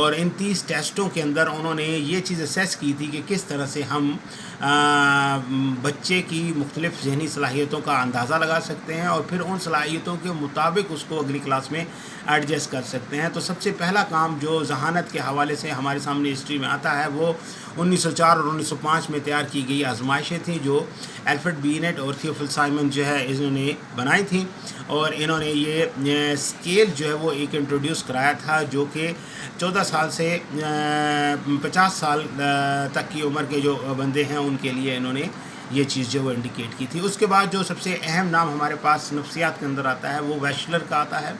اور ان 30 ٹیسٹوں کے اندر انہوں نے یہ چیز اسیس کی تھی کہ کس طرح سے ہم بچے کی مختلف ذہنی صلاحیتوں کا اندازہ لگا سکتے ہیں اور پھر ان صلاحیتوں کے مطابق اس کو اگلی کلاس میں ایڈجسٹ کر سکتے ہیں. تو سب سے پہلا کام جو ذہانت کے حوالے سے ہمارے سامنے ہسٹری میں آتا ہے وہ 1904 اور 1905 میں تیار کی گئی آزمائشیں تھیں جو الفریڈ بینٹ اور تھیوفل سائمن جو ہے انہوں نے بنائی تھیں. اور انہوں نے یہ اسکیل جو ہے وہ ایک انٹروڈیوس کرایا تھا جو کہ 14 سال سے 50 سال تک کی عمر کے جو بندے ہیں ان کے لیے انہوں نے یہ چیز جو وہ انڈیکیٹ کی تھی. اس کے بعد جو سب سے اہم نام ہمارے پاس نفسیات کے اندر آتا ہے وہ ویشلر کا آتا ہے.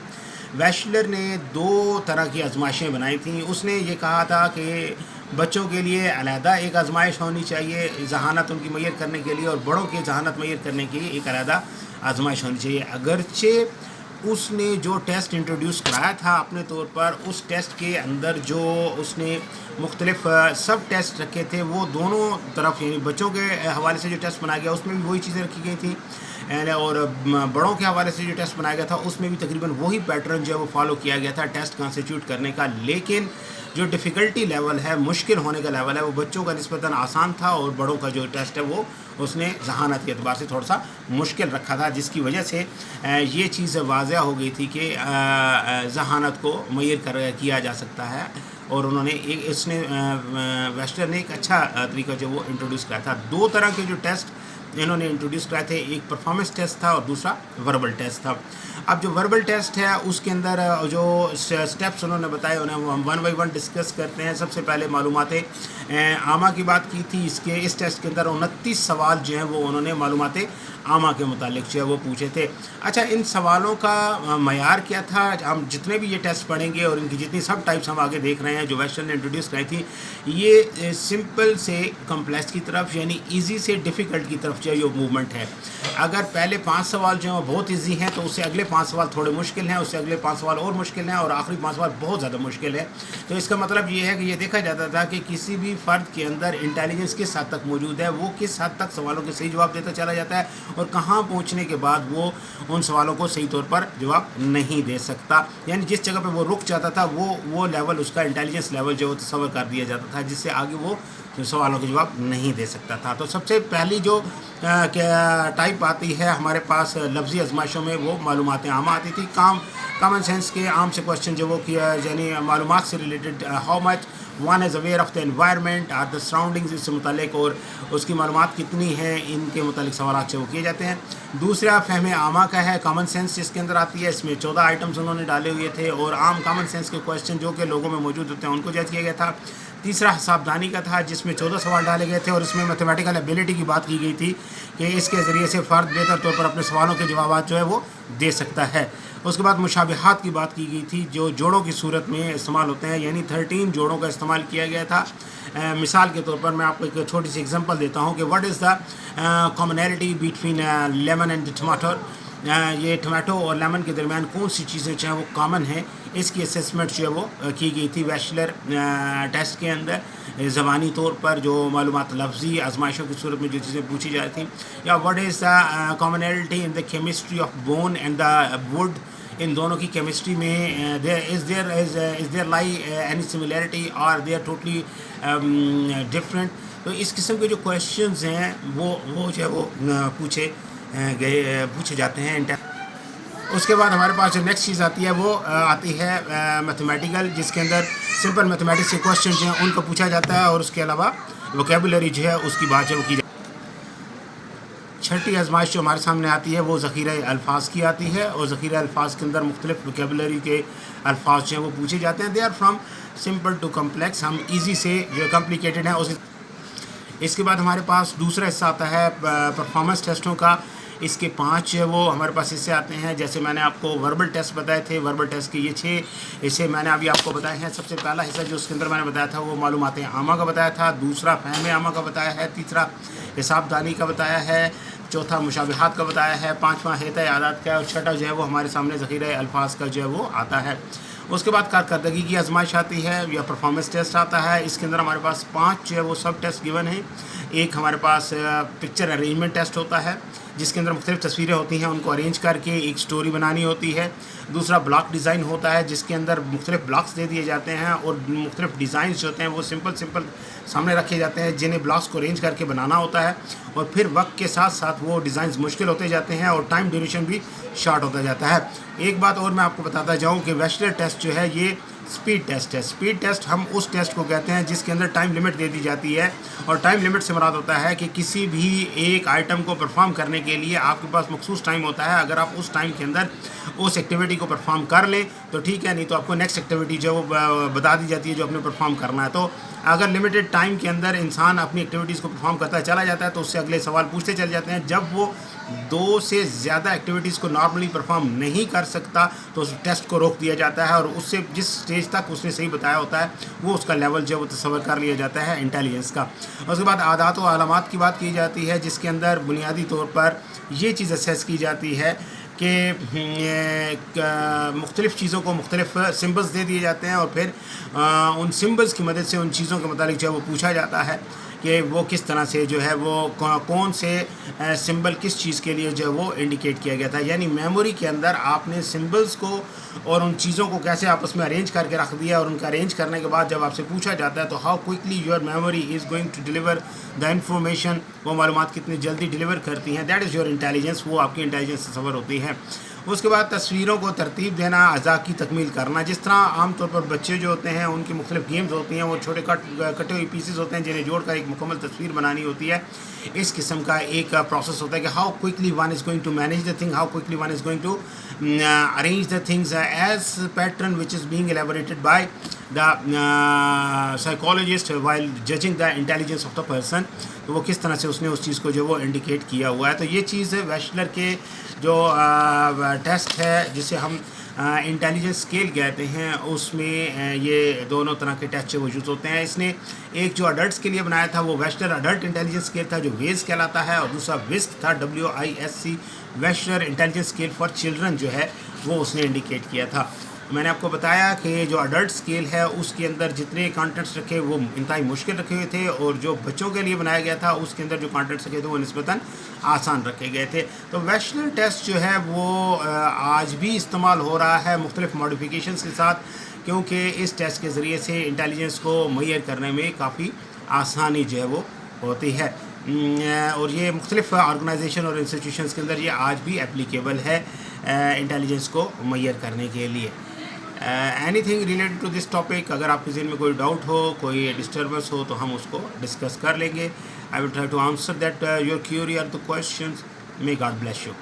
ویشلر نے 2 طرح کی آزمائشیں بنائی تھیں. اس نے یہ کہا تھا کہ بچوں کے لیے علیحدہ ایک آزمائش ہونی چاہیے ذہانت ان کی معیر کرنے کے لیے، اور بڑوں کی ذہانت معیر کرنے کے لیے ایک علیحدہ آزمائش ہونی چاہیے. اگرچہ اس نے جو ٹیسٹ انٹروڈیوس کرایا تھا اپنے طور پر، اس ٹیسٹ کے اندر جو اس نے مختلف سب ٹیسٹ رکھے تھے وہ دونوں طرف، یعنی بچوں کے حوالے سے جو ٹیسٹ بنایا گیا اس میں بھی وہی چیزیں رکھی گئی تھیں، اور بڑوں کے حوالے سے جو ٹیسٹ بنایا گیا تھا اس میں بھی تقریباً وہی پیٹرن جو ہے وہ فالو کیا گیا تھا ٹیسٹ کانسٹیٹیوٹ کرنے کا. لیکن جو ڈیفیکلٹی لیول ہے، مشکل ہونے کا لیول ہے، وہ بچوں کا نسبتاً آسان تھا، اور بڑوں کا جو ٹیسٹ ہے وہ اس نے ذہانت کے اعتبار سے تھوڑا سا مشکل رکھا تھا، جس کی وجہ سے یہ چیز واضح ہو گئی تھی کہ ذہانت کو معیر کیا جا سکتا ہے. اور انہوں نے اس نے ویسٹر نے ایک اچھا طریقہ جو وہ انٹروڈیوس کیا تھا. 2 طرح کے جو ٹیسٹ انہوں نے انٹروڈیوس کرائے تھے، ایک پرفارمنس ٹیسٹ تھا اور دوسرا وربل ٹیسٹ تھا. اب جو وربل ٹیسٹ ہے اس کے اندر جو سٹیپس انہوں نے بتائے انہیں ہم 1 بائی 1 ڈسکس کرتے ہیں. سب سے پہلے معلومات عامہ کی بات کی تھی. اس ٹیسٹ کے اندر 29 سوال جو ہیں وہ انہوں نے معلومات عامہ کے متعلق جو ہے وہ پوچھے تھے. اچھا، ان سوالوں کا معیار کیا تھا؟ ہم جتنے بھی یہ ٹیسٹ پڑھیں گے اور ان کی جتنی سب ٹائپس ہم آگے دیکھ رہے ہیں جو ویسٹرن نے انٹروڈیوس کرائی تھی، یہ سمپل سے کمپلیکس کی طرف، یعنی ایزی سے ڈیفیکلٹ کی طرف جو ہے یہ موومنٹ ہے. اگر پہلے 5 سوال جو ہیں وہ بہت ایزی ہیں تو اس سے اگلے 5 سوال تھوڑے مشکل ہیں، اس سے اگلے 5 سوال اور مشکل ہیں، اور آخری 5 سوال بہت زیادہ مشکل ہے. تو اس کا مطلب یہ ہے کہ یہ دیکھا جاتا تھا کہ کسی بھی فرد کے اندر انٹیلیجنس کس حد تک موجود ہے، وہ کس حد تک سوالوں کے صحیح جواب دیتا چلا جاتا ہے، اور کہاں پہنچنے کے بعد وہ ان سوالوں کو صحیح طور پر جواب نہیں دے سکتا. یعنی جس جگہ پہ وہ رک جاتا تھا وہ لیول، اس کا انٹیلیجنس لیول جو تصور کر دیا جاتا تھا، جس سے آگے وہ سوالوں کے جواب نہیں دے سکتا تھا. تو سب سے پہلی جو ٹائپ آتی ہے ہمارے پاس لفظی آزمائشوں میں، وہ معلومات عامہ آتی تھی. کامن سینس کے عام سے کوشچن جو وہ کیا، یعنی معلومات سے related, how much one is aware of the environment or the surroundings, اس سے متعلق اور اس کی معلومات کتنی ہیں، ان کے متعلق سوالات سے وہ کیے جاتے ہیں. دوسرا فہم عامہ کا ہے، کامن سینس جس کے اندر آتی ہے. اس میں 14 آئٹمز انہوں نے ڈالے ہوئے تھے، اور عام کامن سینس کے کوشچن جو کہ لوگوں میں موجود ہوتے ہیں ان کو جج کیا گیا تھا. تیسرا حساب دانی کا تھا، جس میں 14 سوال ڈالے گئے تھے، اور اس میں میتھمیٹیکل ایبلٹی کی بات کی گئی تھی کہ اس کے ذریعے سے فرد بہتر طور پر اپنے سوالوں کے جوابات جو ہے وہ دے سکتا ہے. اس کے بعد مشابہات کی بات کی گئی تھی، جو جوڑوں کی صورت میں استعمال ہوتے ہیں، یعنی 13 جوڑوں کا استعمال کیا گیا تھا. مثال کے طور پر میں آپ کو ایک چھوٹی سی ایگزامپل دیتا ہوں کہ what is the commonality between lemon and ٹماٹر. یہ ٹماٹو اور لیمن کے درمیان کون سی چیزیں جو ہیں وہ کامن ہیں، اس کی اسیسمنٹ جو ہے وہ کی گئی تھی ویشلر ٹیسٹ کے اندر. زبانی طور پر جو معلومات لفظی آزمائشوں کی صورت میں جو چیزیں پوچھی جاتی تھیں، یا what is the commonality in the chemistry of bone and the wood. ان دونوں کی کیمسٹری میں is there lie any similarity اور دے آر ٹوٹلی ڈفرینٹ. تو اس قسم کے جو کویشچنز ہیں وہ جو ہے وہ پوچھے جاتے ہیں. اس کے بعد ہمارے پاس جو نیکسٹ چیز آتی ہے وہ آتی ہے میتھمیٹیکل، جس کے اندر سمپل میتھمیٹکس کے کویشچن جو ہیں ان کو پوچھا جاتا ہے، اور اس کے علاوہ ووکیبولری جو ہے اس کی بات جو کی جاتی ہے. چھٹی آزمائش جو ہمارے سامنے آتی ہے وہ ذخیرہ الفاظ کی آتی ہے، اور ذخیرہ الفاظ کے اندر مختلف ووکیبولری کے الفاظ جو ہیں وہ پوچھے جاتے ہیں. They are from simple to complex. ہم ایزی سے جو کمپلیکیٹڈ ہیں اس کے بعد ہمارے پاس دوسرا حصہ آتا ہے پرفارمنس ٹیسٹوں کا. اس کے 5 وہ ہمارے پاس حصے آتے ہیں. جیسے میں نے آپ کو وربل ٹیسٹ بتائے تھے، وربل ٹیسٹ کے یہ 6 حصے میں نے ابھی آپ کو بتائے ہیں. سب سے پہلا حصہ جو اس کے اندر میں نے بتایا تھا وہ معلومات عامہ کا بتایا تھا. دوسرا فہم عامہ کا بتایا ہے. تیسرا حساب دانی کا بتایا ہے. چوتھا مشابہات کا بتایا ہے. 5واں حیطۂ عادات کا، اور چھٹا جو ہے وہ ہمارے سامنے ذخیرہ الفاظ کا جو ہے وہ آتا ہے. اس کے بعد کارکردگی کی آزمائش آتی ہے یا پرفارمنس ٹیسٹ آتا ہے. اس کے اندر ہمارے پاس 5 جو ہے وہ سب ٹیسٹ گیون ہیں. ایک ہمارے پاس پکچر ارینجمنٹ ٹیسٹ ہوتا ہے جس کے اندر مختلف تصویریں ہوتی ہیں، ان کو ارینج کر کے ایک سٹوری بنانی ہوتی ہے۔ دوسرا بلاک ڈیزائن ہوتا ہے جس کے اندر مختلف بلاکس دے دیے جاتے ہیں اور مختلف ڈیزائنز جو ہوتے ہیں وہ سمپل سامنے رکھے جاتے ہیں جنہیں بلاکس کو ارینج کر کے بنانا ہوتا ہے، اور پھر وقت کے ساتھ ساتھ وہ ڈیزائنز مشکل ہوتے جاتے ہیں اور ٹائم ڈیوریشن بھی شارٹ ہوتا جاتا ہے۔ ایک بات اور میں آپ کو بتاتا جاؤں کہ ویشلر ٹیسٹ جو ہے یہ سپیڈ ٹیسٹ ہے۔ سپیڈ ٹیسٹ ہم اس ٹیسٹ کو کہتے ہیں جس کے اندر ٹائم لمٹ دے دی جاتی ہے، اور ٹائم لمٹ سے مراد ہوتا ہے کہ کسی بھی ایک آئٹم کو پرفارم کرنے کے لیے آپ کے پاس مخصوص ٹائم ہوتا ہے۔ اگر آپ اس ٹائم کے اندر اس ایکٹیویٹی کو پرفارم کر لیں تو ٹھیک ہے، نہیں تو آپ کو نیکسٹ ایکٹیویٹی جو وہ بتا دی جاتی ہے جو آپ نے پرفارم کرنا ہے۔ تو اگر لمیٹڈ ٹائم کے اندر انسان اپنی ایکٹیویٹیز کو پرفارم کرتا چلا جاتا ہے تو اس سے اگلے سوال پوچھتے چل جاتے ہیں۔ جب وہ 2 سے زیادہ ایکٹیویٹیز کو نارملی پرفارم نہیں کر سکتا تو اس ٹیسٹ کو روک دیا جاتا ہے، اور اس سے جس سٹیج تک اس نے صحیح بتایا ہوتا ہے وہ اس کا لیول جو وہ تصور کر لیا جاتا ہے انٹیلیجنس کا۔ اس کے بعد عادات و علامات کی بات کی جاتی ہے جس کے اندر بنیادی طور پر یہ چیز اسیس کی جاتی ہے کہ مختلف چیزوں کو مختلف سمبلز دے دیے جاتے ہیں، اور پھر ان سمبلز کی مدد سے ان چیزوں کے متعلق جو ہے وہ پوچھا جاتا ہے کہ وہ کس طرح سے جو ہے وہ کون سے سمبل کس چیز کے لیے جو ہے وہ انڈیکیٹ کیا گیا تھا۔ یعنی میموری کے اندر آپ نے سمبلز کو اور ان چیزوں کو کیسے آپس میں ارینج کر کے رکھ دیا، اور ان کا ارینج کرنے کے بعد جب آپ سے پوچھا جاتا ہے تو how quickly your memory is going to deliver the information, وہ معلومات کتنی جلدی ڈیلیور کرتی ہیں، دیٹ از یور انٹیلیجنس، وہ آپ کی انٹیلیجنس تصور ہوتی ہے۔ اس کے بعد تصویروں کو ترتیب دینا، اعضاء کی تکمیل کرنا، جس طرح عام طور پر بچے جو ہوتے ہیں ان کی مختلف گیمز ہوتی ہیں، وہ چھوٹے کٹے ہوئے پیسز ہوتے ہیں جنہیں جوڑ کر ایک مکمل تصویر بنانی ہوتی ہے۔ اس قسم کا ایک پروسیس ہوتا ہے کہ how quickly one is going to manage the thing, how quickly one is going to arrange the things as pattern which is being elaborated by the psychologist while judging the intelligence of the person۔ تو وہ کس طرح سے اس نے اس چیز کو جو وہ انڈیکیٹ کیا ہوا ہے۔ تو یہ چیز ویشلر کے جو ٹیسٹ ہے جسے ہم انٹیلیجنس اسکیل کہتے ہیں، اس میں یہ دونوں طرح کے ٹیسٹ موجود ہوتے ہیں۔ اس نے ایک جو اڈلٹس کے لیے بنایا تھا وہ ویشلر اڈلٹ انٹیلیجنس اسکیل تھا جو ویز کہلاتا ہے، اور دوسرا وسک تھا WISC Wechsler intelligence scale for children جو ہے وہ اس نے انڈیکیٹ کیا تھا۔ میں نے آپ کو بتایا کہ جو اڈلٹ اسکیل ہے اس کے اندر جتنے کانٹینٹس رکھے وہ انتہائی مشکل رکھے ہوئے تھے، اور جو بچوں کے لیے بنایا گیا تھا اس کے اندر جو کانٹینٹس رکھے تھے وہ نسبتاً آسان رکھے گئے تھے۔ تو ویشلر ٹیسٹ جو ہے وہ آج بھی استعمال ہو رہا ہے مختلف ماڈیفیکیشنز کے ساتھ، کیونکہ اس ٹیسٹ کے ذریعے سے انٹیلیجنس کو میئر کرنے میں کافی آسانی جو ہے وہ ہوتی ہے، اور یہ مختلف آرگنائزیشن اور انسٹیٹیوشنز کے اندر یہ آج بھی اپلیکیبل ہے انٹیلیجنس کو میئر کرنے کے لیے۔ Anything related to this topic, اگر آپ کے ذہن میں کوئی ڈاؤٹ ہو، کوئی ڈسٹربنس ہو تو ہم اس کو ڈسکس کر لیں گے۔ I will try to answer that your query اور the questions. May God bless you.